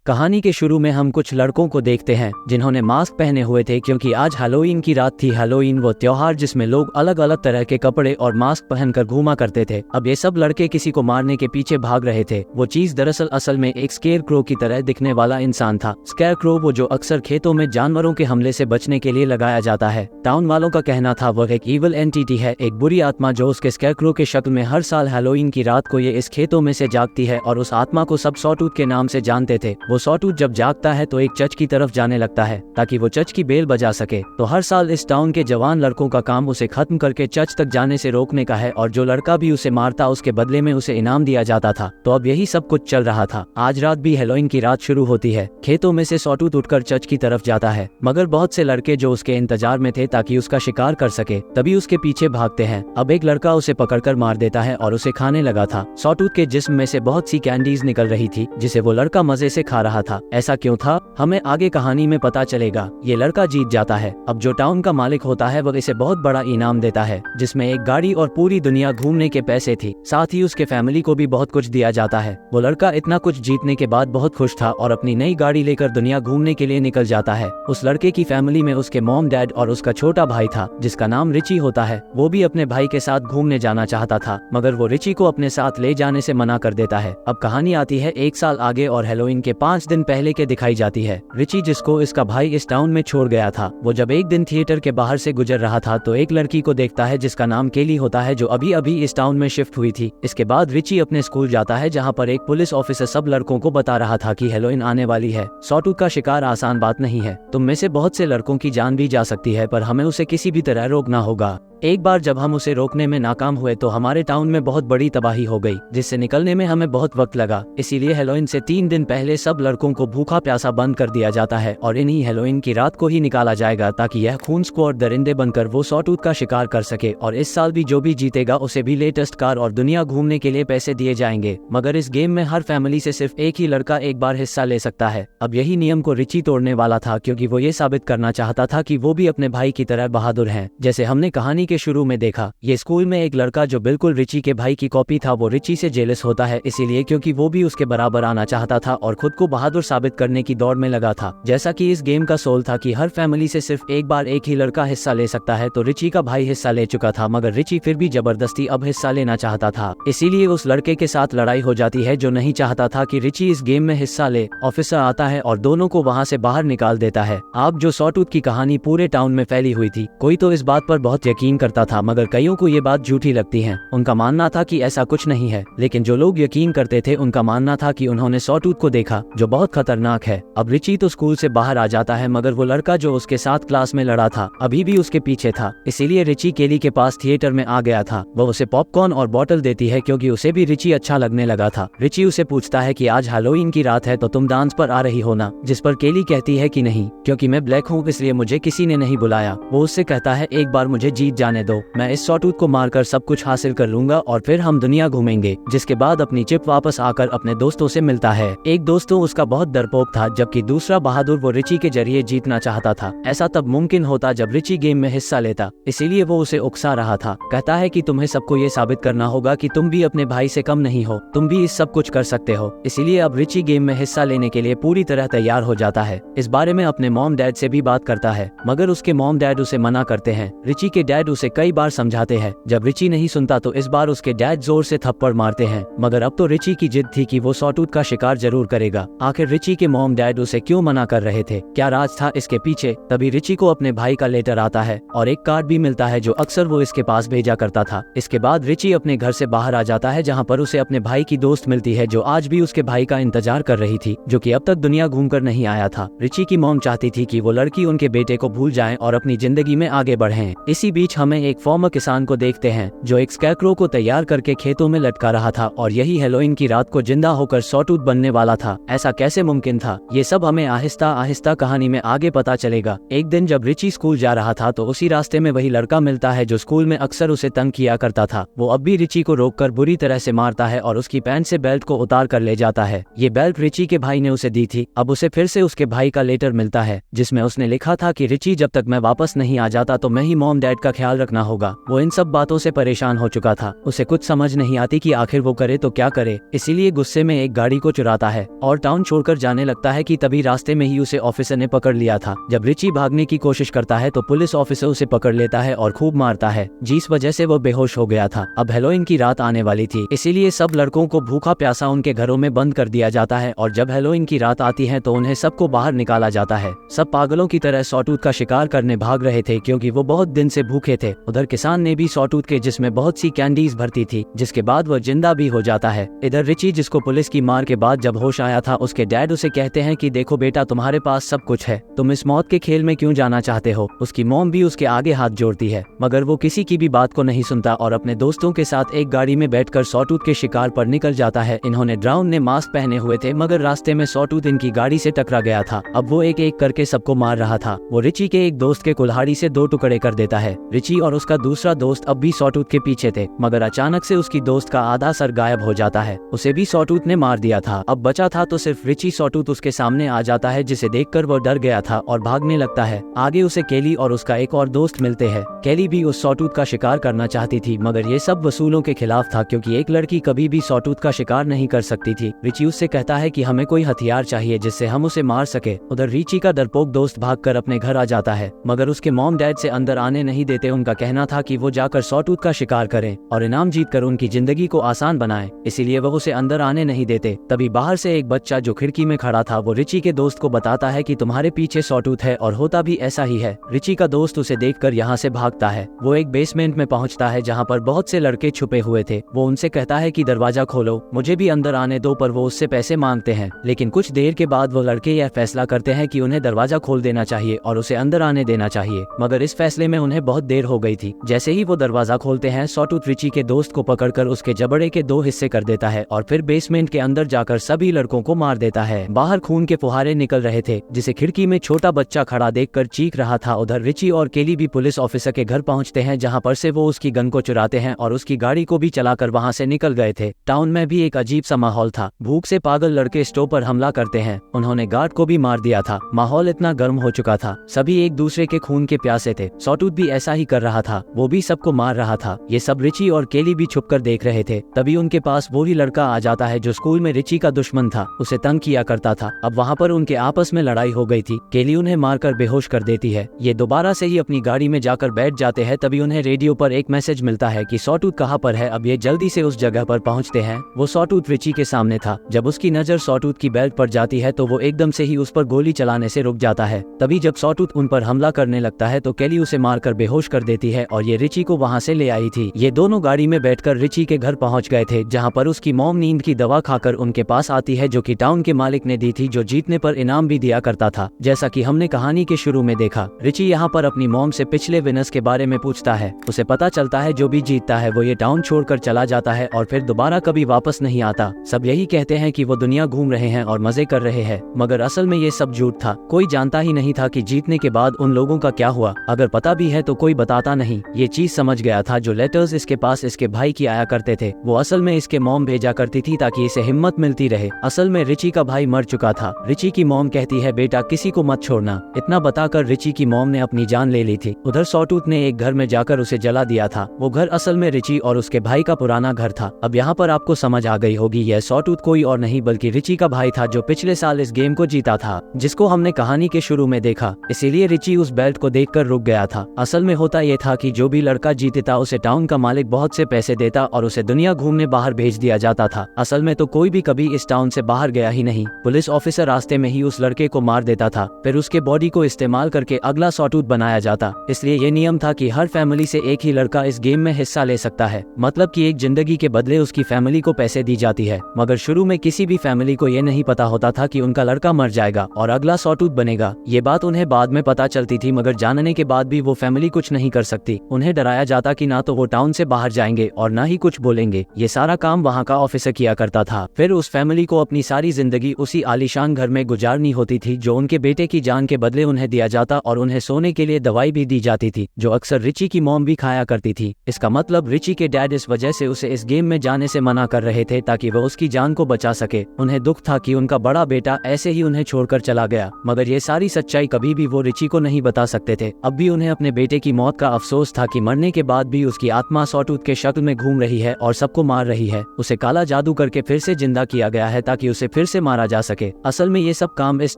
कहानी के शुरू में हम कुछ लड़कों को देखते हैं जिन्होंने मास्क पहने हुए थे क्योंकि आज हैलोवीन की रात थी। हैलोवीन वो त्योहार जिसमें लोग अलग अलग तरह के कपड़े और मास्क पहनकर घूमा करते थे। अब ये सब लड़के किसी को मारने के पीछे भाग रहे थे। वो चीज दरअसल असल में एक स्केयर क्रो की तरह दिखने वाला इंसान था। स्केयर क्रो वो जो अक्सर खेतों में जानवरों के हमले से बचने के लिए लगाया जाता है। टाउन वालों का कहना था वह एक इविल एंटिटी है, एक बुरी आत्मा जो उसके स्केयर क्रो के शक्ल में हर साल हैलोवीन की रात को ये इस खेतों में से जागती है और उस आत्मा को सब सॉटूथ के नाम से जानते थे। वो सॉटूथ जब जागता है तो एक चर्च की तरफ जाने लगता है ताकि वो चर्च की बेल बजा सके। तो हर साल इस टाउन के जवान लड़कों का काम उसे खत्म करके चर्च तक जाने से रोकने का है और जो लड़का भी उसे मारता उसके बदले में उसे इनाम दिया जाता था। तो अब यही सब कुछ चल रहा था। आज रात भी हैलोवीन की रात शुरू होती है। खेतों में से सॉटूथ उठकर चर्च की तरफ जाता है, मगर बहुत से लड़के जो उसके इंतजार में थे ताकि उसका शिकार कर सके तभी उसके पीछे भागते हैं। अब एक लड़का उसे पकड़कर मार देता है और उसे खाने लगा था। सॉटूथ के जिस्म में से बहुत सी कैंडीज निकल रही थी जिसे वो लड़का मजे से खा रहा था। ऐसा क्यों था हमें आगे कहानी में पता चलेगा। ये लड़का जीत जाता है। अब जो टाउन का मालिक होता है वह इसे बहुत बड़ा इनाम देता है जिसमें एक गाड़ी और पूरी दुनिया घूमने के पैसे थी। साथ ही उसके फैमिली को भी बहुत कुछ दिया जाता है। वो लड़का इतना कुछ जीतने के बाद बहुत खुश था और अपनी नई गाड़ी लेकर दुनिया घूमने के लिए निकल जाता है। उस लड़के की फैमिली में उसके मॉम डैड और उसका छोटा भाई था जिसका नाम रिची होता है। वो भी अपने भाई के साथ घूमने जाना चाहता था मगर वो रिची को अपने साथ ले जाने से मना कर देता है। अब कहानी आती है एक साल आगे और हैलोवीन के 5 दिन पहले के दिखाई जाती है। रिची जिसको इसका भाई इस टाउन में छोड़ गया था, वो जब एक दिन थिएटर के बाहर से गुजर रहा था तो एक लड़की को देखता है जिसका नाम केली होता है जो अभी अभी इस टाउन में शिफ्ट हुई थी। इसके बाद रिची अपने स्कूल जाता है जहाँ पर एक पुलिस ऑफिसर सब लड़कों को बता रहा था कि हैलोवीन आने वाली है। सॉटूथ का शिकार आसान बात नहीं है। तुम में से बहुत से लड़कों की जान भी जा सकती है पर हमें उसे किसी भी तरह रोकना होगा। एक बार जब हम उसे रोकने में नाकाम हुए तो हमारे टाउन में बहुत बड़ी तबाही हो गई जिससे निकलने में हमें बहुत वक्त लगा। इसीलिए हैलोवीन से 3 दिन पहले सब लड़कों को भूखा प्यासा बंद कर दिया जाता है और इन्हीं हैलोवीन की रात को ही निकाला जाएगा ताकि यह खून स्क्वाड दरिंदे बनकर वो सॉटूथ का शिकार कर सके। और इस साल भी जो भी जीतेगा उसे भी लेटेस्ट कार और दुनिया घूमने के लिए पैसे दिए जाएंगे। मगर इस गेम में हर फैमिली से सिर्फ एक ही लड़का एक बार हिस्सा ले सकता है। अब यही नियम को रिची तोड़ने वाला था क्योंकि वो ये साबित करना चाहता था कि वो भी अपने भाई की तरह बहादुर है। जैसे हमने कहानी के शुरू में देखा, ये स्कूल में एक लड़का जो बिल्कुल रिची के भाई की कॉपी था वो रिची से जेलस होता है इसीलिए क्योंकि वो भी उसके बराबर आना चाहता था और खुद को बहादुर साबित करने की दौड़ में लगा था। जैसा कि इस गेम का सोल था कि हर फैमिली से सिर्फ एक बार एक ही लड़का हिस्सा ले सकता है, तो रिची का भाई हिस्सा ले चुका था मगर रिची फिर भी जबरदस्ती अब हिस्सा लेना चाहता था। इसीलिए उस लड़के के साथ लड़ाई हो जाती है जो नहीं चाहता था कि रिची इस गेम में हिस्सा ले। ऑफिसर आता है और दोनों को वहाँ से बाहर निकाल देता है। आप जो सॉटूथ की कहानी पूरे टाउन में फैली हुई थी, कोई तो इस बात पर बहुत यकीन करता था मगर कईयों को ये बात झूठी लगती है। उनका मानना था कि ऐसा कुछ नहीं है, लेकिन जो लोग यकीन करते थे उनका मानना था कि उन्होंने सॉटूथ को देखा जो बहुत खतरनाक है। अब रिची तो स्कूल से बाहर आ जाता है मगर वो लड़का जो उसके साथ क्लास में लड़ा था अभी भी उसके पीछे था। इसीलिए रिची केली के पास थिएटर में आ गया था। वो उसे पॉपकॉर्न और बॉटल देती है क्योंकि उसे भी रिची अच्छा लगने लगा था। रिची उसे पूछता है कि आज हैलोवीन की रात है तो तुम डांस पर आ रही हो ना, जिस पर केली कहती है कि नहीं क्योंकि मैं ब्लैक हूँ इसलिए मुझे किसी ने नहीं बुलाया। वो उससे कहता है एक बार मुझे जीत जाने दो, मैं इस सॉटूथ को मारकर सब कुछ हासिल कर लूंगा और फिर हम दुनिया घूमेंगे। जिसके बाद अपनी चिप वापस आकर अपने दोस्तों से मिलता है। एक दोस्तों उसका बहुत डरपोक था जबकि दूसरा बहादुर वो रिची के जरिए जीतना चाहता था। ऐसा तब मुमकिन होता जब रिची गेम में हिस्सा लेता, इसीलिए वो उसे उकसा रहा था। कहता है कि तुम्हें सबको ये साबित करना होगा कि तुम भी अपने भाई से कम नहीं हो, तुम भी इस सब कुछ कर सकते हो। इसीलिए अब रिची गेम में हिस्सा लेने के लिए पूरी तरह तैयार हो जाता है। इस बारे में अपने मॉम डैड से भी बात करता है मगर उसके मॉम डैड उसे मना करते हैं। रिची के डैड उसे कई बार समझाते हैं। जब रिची नहीं सुनता तो इस बार उसके डैड जोर से थप्पड़ मारते हैं मगर अब तो रिची की जिद थी कि वो सॉटूथ का शिकार जरूर करेगा। आखिर रिची के मॉम डैड उसे क्यों मना कर रहे थे, क्या राज था इसके पीछे? तभी रिची को अपने भाई का लेटर आता है और एक कार्ड भी मिलता है जो अक्सर वो इसके पास भेजा करता था। इसके बाद रिची अपने घर से बाहर आ जाता है जहाँ पर उसे अपने भाई की दोस्त मिलती है जो आज भी उसके भाई का इंतजार कर रही थी जो कि अब तक दुनिया घूमकर नहीं आया था। रिची की मॉम चाहती थी कि वो लड़की उनके बेटे को भूल जाए और अपनी जिंदगी में आगे बढ़े। इसी बीच हमें एक फॉर्मर किसान को देखते हैं जो एक स्कैरक्रो को तैयार करके खेतों में लटका रहा था और यही हैलोवीन की रात को जिंदा होकर सॉटूथ बनने वाला था। ऐसा कैसे मुमकिन था, ये सब हमें आहिस्ता आहिस्ता कहानी में आगे पता चलेगा। एक दिन जब रिची स्कूल जा रहा था तो उसी रास्ते में वही लड़का मिलता है जो स्कूल में अक्सर उसे तंग किया करता था। वो अब भी रिची को रोककर बुरी तरह से मारता है और उसकी पैंट से बेल्ट को उतार कर ले जाता है। ये बेल्ट रिची के भाई ने उसे दी थी। अब उसे फिर से उसके भाई का लेटर मिलता है जिसमें उसने लिखा था कि रिची जब तक मैं वापस नहीं आ जाता तो मैं ही मॉम डैड का ख्याल ख्याल रखना होगा। वो इन सब बातों से परेशान हो चुका था। उसे कुछ समझ नहीं आती कि आखिर वो करे तो क्या करे, इसीलिए गुस्से में एक गाड़ी को चुराता है और टाउन छोड़कर जाने लगता है कि तभी रास्ते में ही उसे ऑफिसर ने पकड़ लिया था। जब रिची भागने की कोशिश करता है तो पुलिस ऑफिसर उसे पकड़ लेता है और खूब मारता है, जिस वजह से वो बेहोश हो गया था। अब हैलोवीन की रात आने वाली थी, इसीलिए सब लड़कों को भूखा प्यासा उनके घरों में बंद कर दिया जाता है और जब हैलोवीन की रात आती है तो उन्हें सबको बाहर निकाला जाता है। सब पागलों की तरह सॉटूथ का शिकार करने भाग रहे थे क्योंकि वो बहुत दिन से भूखे थे। उधर किसान ने भी सॉटूथ के जिसमें बहुत सी कैंडीज भरती थी, जिसके बाद वो जिंदा भी हो जाता है। इधर रिची, जिसको पुलिस की मार के बाद जब होश आया था, उसके डैड उसे कहते हैं कि देखो बेटा, तुम्हारे पास सब कुछ है, तुम इस मौत के खेल में क्यों जाना चाहते हो। उसकी मॉम भी उसके आगे हाथ जोड़ती है, मगर वो किसी की भी बात को नहीं सुनता और अपने दोस्तों के साथ एक गाड़ी में बैठकर सॉटूथ के शिकार पर निकल जाता है। इन्होंने ड्राउन ने मास्क पहने हुए थे, मगर रास्ते में सॉटूथ इनकी गाड़ी से टकरा गया था। अब वो एक एक करके सबको मार रहा था। वो रिची के एक दोस्त के कुल्हाड़ी से 2 टुकड़े कर देता है। रिची और उसका दूसरा दोस्त अब भी सॉटूथ के पीछे थे, मगर अचानक से उसकी दोस्त का आधा सर गायब हो जाता है। उसे भी सॉटूथ ने मार दिया था। अब बचा था तो सिर्फ रिची। सॉटूथ उसके सामने आ जाता है, जिसे देखकर वो डर गया था और भागने लगता है। आगे उसे केली और उसका एक और दोस्त मिलते हैं। केली भी उस सॉटूथ का शिकार करना चाहती थी, मगर ये सब वसूलों के खिलाफ था क्योंकि एक लड़की कभी भी सॉटूथ का शिकार नहीं कर सकती थी। रिची उससे कहता है कि हमें कोई हथियार चाहिए जिससे हम उसे मार सके। उधर रिची का डरपोक दोस्त भागकर अपने घर आ जाता है, मगर उसके मॉम डैड से अंदर आने नहीं देते। उनका कहना था कि वो जाकर सॉटूथ का शिकार करें और इनाम जीतकर उनकी जिंदगी को आसान बनाएं, इसीलिए वो उसे अंदर आने नहीं देते। तभी बाहर से एक बच्चा जो खिड़की में खड़ा था, वो रिची के दोस्त को बताता है कि तुम्हारे पीछे सॉटूथ है, और होता भी ऐसा ही है। रिची का दोस्त उसे देखकर यहाँ से भागता है। वो एक बेसमेंट में पहुँचता है जहाँ पर बहुत से लड़के छुपे हुए थे। वो उनसे कहता है कि दरवाजा खोलो, मुझे भी अंदर आने दो, पर वो उससे पैसे मांगते हैं। लेकिन कुछ देर के बाद वो लड़के यह फैसला करते हैं कि उन्हें दरवाजा खोल देना चाहिए और उसे अंदर आने देना चाहिए, मगर इस फैसले में उन्हें बहुत देर हो गई थी। जैसे ही वो दरवाजा खोलते हैं, सॉटूथ रिची के दोस्त को पकड़कर उसके जबड़े के 2 हिस्से कर देता है और फिर बेसमेंट के अंदर जाकर सभी लड़कों को मार देता है। बाहर खून के फुहारे निकल रहे थे, जिसे खिड़की में छोटा बच्चा खड़ा देखकर चीख रहा था। उधर रिची और केली भी पुलिस ऑफिसर के घर पहुंचते हैं, जहां पर से वो उसकी गन को चुराते हैं और उसकी गाड़ी को भी चलाकर वहां से निकल गए थे। टाउन में भी एक अजीब सा माहौल था। भूख से पागल लड़के स्टोव पर हमला करते हैं। उन्होंने गार्ड को भी मार दिया था। माहौल इतना गर्म हो चुका था, सभी एक दूसरे के खून के प्यासे थे। सॉटूथ भी ऐसा ही कर रहा था, वो भी सबको मार रहा था। ये सब रिची और केली भी छुपकर देख रहे थे। तभी उनके पास वो ही लड़का आ जाता है जो स्कूल में रिची का दुश्मन था, उसे तंग किया करता था। अब वहाँ पर उनके आपस में लड़ाई हो गई थी। केली उन्हें मारकर बेहोश कर देती है। ये दोबारा से ही अपनी गाड़ी में जाकर बैठ जाते हैं। तभी उन्हें रेडियो पर एक मैसेज मिलता है कि सॉटूथ कहाँ पर है। अब ये जल्दी से उस जगह पर पहुँचते हैं। वो सॉटूथ रिची के सामने था। जब उसकी नजर सॉटूथ की बेल्ट पर जाती है तो वो एकदम से ही उस पर गोली चलाने से रुक जाता है। तभी जब सॉटूथ उन पर हमला करने लगता है तो केली उसे मारकर बेहोश कर देती है और ये रिची को वहाँ से ले आई थी। ये दोनों गाड़ी में बैठकर रिची के घर पहुँच गए थे, जहाँ पर उसकी मॉम नींद की दवा खाकर उनके पास आती है, जो कि टाउन के मालिक ने दी थी, जो जीतने पर इनाम भी दिया करता था। जैसा कि हमने कहानी के शुरू में देखा, रिची यहाँ पर अपनी मॉम से पिछले विनर्स के बारे में पूछता है। उसे पता चलता है जो भी जीतता है वो ये टाउन छोड़कर चला जाता है और फिर दोबारा कभी वापस नहीं आता। सब यही कहते हैं कि वो दुनिया घूम रहे हैं और मजे कर रहे हैं, मगर असल में ये सब झूठ था। कोई जानता ही नहीं था कि जीतने के बाद उन लोगों का क्या हुआ। अगर पता भी है तो कोई बताता नहीं। ये चीज समझ गया था। जो लेटर्स इसके पास इसके भाई की आया करते थे, वो असल में इसके मॉम भेजा करती थी ताकि इसे हिम्मत मिलती रहे। असल में रिची का भाई मर चुका था। रिची की मॉम कहती है बेटा किसी को मत छोड़ना। इतना बताकर रिची की मॉम ने अपनी जान ले ली थी। उधर सॉटूथ ने एक घर में जाकर उसे जला दिया था। वो घर असल में रिची और उसके भाई का पुराना घर था। अब यहाँ पर आपको समझ आ गई होगी, यह सॉटूथ कोई और नहीं बल्कि रिची का भाई था, जो पिछले साल इस गेम को जीता था, जिसको हमने कहानी के शुरू में देखा। इसीलिए रिची उस बेल्ट को देखकर रुक गया था। असल में होता यह था कि जो भी लड़का जीतता उसे टाउन का मालिक बहुत से पैसे देता और उसे दुनिया घूमने बाहर भेज दिया जाता था। असल में तो कोई भी कभी इस टाउन से बाहर गया ही नहीं। पुलिस ऑफिसर रास्ते में ही उस लड़के को मार देता था, फिर उसके बॉडी को इस्तेमाल करके अगला सॉटूथ बनाया जाता। इसलिए ये नियम था कि हर फैमिली से एक ही लड़का इस गेम में हिस्सा ले सकता है, मतलब कि एक जिंदगी के बदले उसकी फैमिली को पैसे दी जाती है। मगर शुरू में किसी भी फैमिली को ये नहीं पता होता था कि उनका लड़का मर जाएगा और अगला सॉटूथ बनेगा। ये बात उन्हें बाद में पता चलती थी, मगर जानने के बाद भी वो फैमिली कुछ नहीं कर सकती। उन्हें डराया जाता कि ना तो वो टाउन से बाहर जाएंगे और ना ही कुछ बोलेंगे। ये सारा काम वहाँ का ऑफिसर किया करता था। फिर उस फैमिली को अपनी सारी जिंदगी उसी आलीशान घर में गुजारनी होती थी, जो उनके बेटे की जान के बदले उन्हें दिया जाता, और उन्हें सोने के लिए दवाई भी दी जाती थी, जो अक्सर रिची की मॉम भी खाया करती थी। इसका मतलब रिची के डैड इस वजह से उसे इस गेम में जाने से मना कर रहे थे ताकि वह उसकी जान को बचा सके। उन्हें दुख था कि उनका बड़ा बेटा ऐसे ही उन्हें छोड़कर चला गया, मगर ये सारी सच्चाई कभी भी वो रिची को नहीं बता सकते थे। अब भी उन्हें अपने बेटे की मौत का अफसोस था कि मरने के बाद भी उसकी आत्मा सॉटूथ के शक्ल में घूम रही है और सबको मार रही है। उसे काला जादू करके फिर से जिंदा किया गया है ताकि उसे फिर से मारा जा सके। असल में ये सब काम इस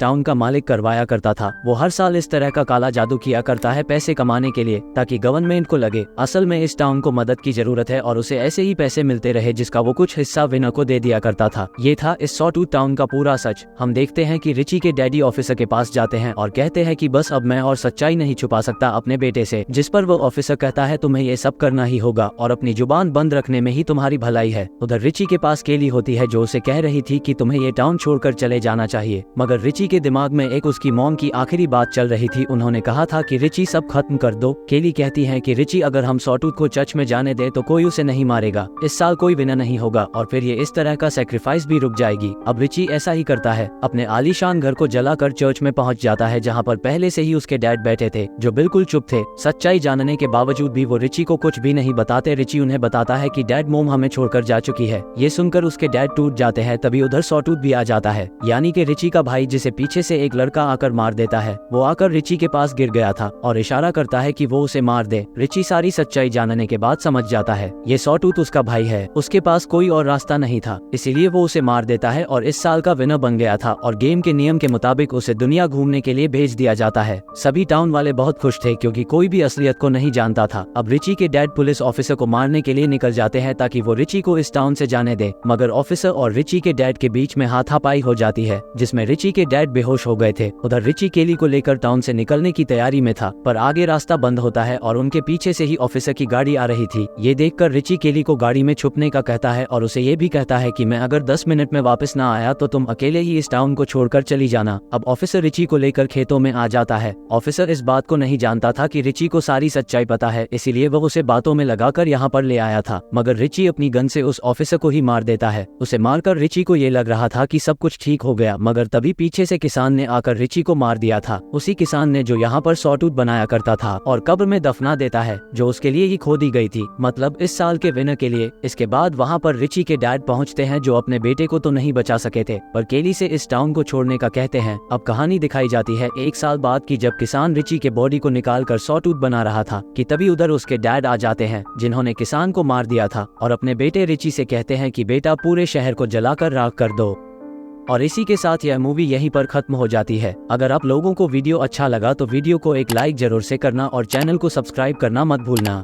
टाउन का मालिक करवाया करता था। वो हर साल इस तरह का काला जादू किया करता है पैसे कमाने के लिए, ताकि गवर्नमेंट को लगे असल में इस टाउन को मदद की जरूरत है और उसे ऐसे ही पैसे मिलते रहे जिसका वो कुछ हिस्सा विनर को दे दिया करता था। ये था इस सॉटूथ टाउन का पूरा सच। हम देखते हैं कि रिची के डैडी ऑफिसर के पास जाते हैं और कहते हैं कि बस अब मैं और सच्चाई नहीं छुपा सकता अपने बेटे से, जिस पर वो ऑफिसर कहता है तुम्हें ये सब करना ही होगा और अपनी जुबान बंद रखने में ही तुम्हारी भलाई है। उधर रिची के पास केली होती है जो उसे कह रही थी कि तुम्हें ये टाउन छोड़कर चले जाना चाहिए, मगर रिची के दिमाग में एक उसकी मॉम की आखिरी बात चल रही थी। उन्होंने कहा था कि रिची सब खत्म कर दो। केली कहती है कि रिची अगर हम सॉटूथ को चर्च में जाने दे तो कोई उसे नहीं मारेगा, इस साल कोई विनर नहीं होगा और फिर ये इस तरह का सेक्रीफाइस भी रुक जाएगी। अब रिची ऐसा ही करता है, अपने आलीशान घर को जलाकर चर्च में पहुंच जाता है जहां पर पहले से ही उसके डैड बैठे थे जो बिल्कुल चुप थे। सच्चाई जानने के बावजूद भी वो रिची को कुछ भी नहीं बताते। रिची उन्हें बताता है कि डैड मोम हमें छोड़कर जा चुकी है। ये सुनकर उसके डैड टूट जाते हैं। तभी उधर सॉटूथ भी आ जाता है, यानी कि रिची का भाई, जिसे पीछे से एक लड़का आकर मार देता है। वो आकर रिची के पास गिर गया था और इशारा करता है कि वो उसे मार दे। रिची सारी सच्चाई जानने के बाद समझ जाता है ये सॉटूथ उसका भाई है, उसके पास कोई और रास्ता नहीं था, इसीलिए वो उसे मार देता है और इस साल का विनर बन गया था और गेम के नियम के मुताबिक उसे दुनिया घूमने के लिए भेज दिया जाता है। सभी टाउन वाले बहुत खुश थे क्योंकि कोई भी असलियत को नहीं जानता था। अब रिची के डैड पुलिस ऑफिसर को मारने के लिए निकल जाते हैं ताकि वो रिची को इस टाउन से जाने दे, मगर ऑफिसर और रिची के डैड के बीच में हाथापाई हो जाती है जिसमें रिची के डैड बेहोश हो गए थे। उधर रिची केली को लेकर टाउन से निकलने की तैयारी में था, पर आगे रास्ता बंद होता है और उनके पीछे से ही ऑफिसर की गाड़ी आ रही थी। ये देखकर रिची केली को गाड़ी में छुपने का कहता है और उसे ये भी कहता है कि मैं अगर 10 मिनट में वापस ना आया तो तुम अकेले ही इस टाउन को छोड़कर चली जाना। अब ऑफिसर रिची को लेकर खेतों में आ जाता है। ऑफिसर इस बात को नहीं जानता था कि रिची को सारी सच्चाई पता है, इसीलिए वो उसे बातों में लगाकर यहाँ पर ले आया था, मगर रिची अपनी गन से उस ऑफिसर को ही मार देता है। उसे मारकर रिची को ये लग रहा था कि सब कुछ ठीक हो गया, मगर तभी पीछे से किसान ने आकर रिची को मार दिया था। उसी किसान ने जो यहाँ पर सॉटूथ बनाया करता था और कब्र में दफना देता है जो उसके लिए ही खोदी गई थी, मतलब इस साल के विनर के लिए। इसके बाद वहाँ पर रिची के डैड पहुँचते हैं जो अपने बेटे को तो नहीं बचा सके थे पर केली से इस टाउन को छोड़ने का कहते हैं। अब कहानी दिखाई जाती है 1 साल बाद की, जब किसान रिची के बॉडी को निकाल कर सॉटूथ बना रहा था कि तभी उधर उसके डैड आ जाते हैं जिन्होंने किसान को मार दिया था और अपने बेटे रिची से कहते हैं कि बेटा पूरे शहर को जलाकर राख कर दो। और इसी के साथ यह मूवी यहीं पर खत्म हो जाती है। अगर आप लोगों को वीडियो अच्छा लगा तो वीडियो को एक लाइक जरूर से करना और चैनल को सब्सक्राइब करना मत भूलना।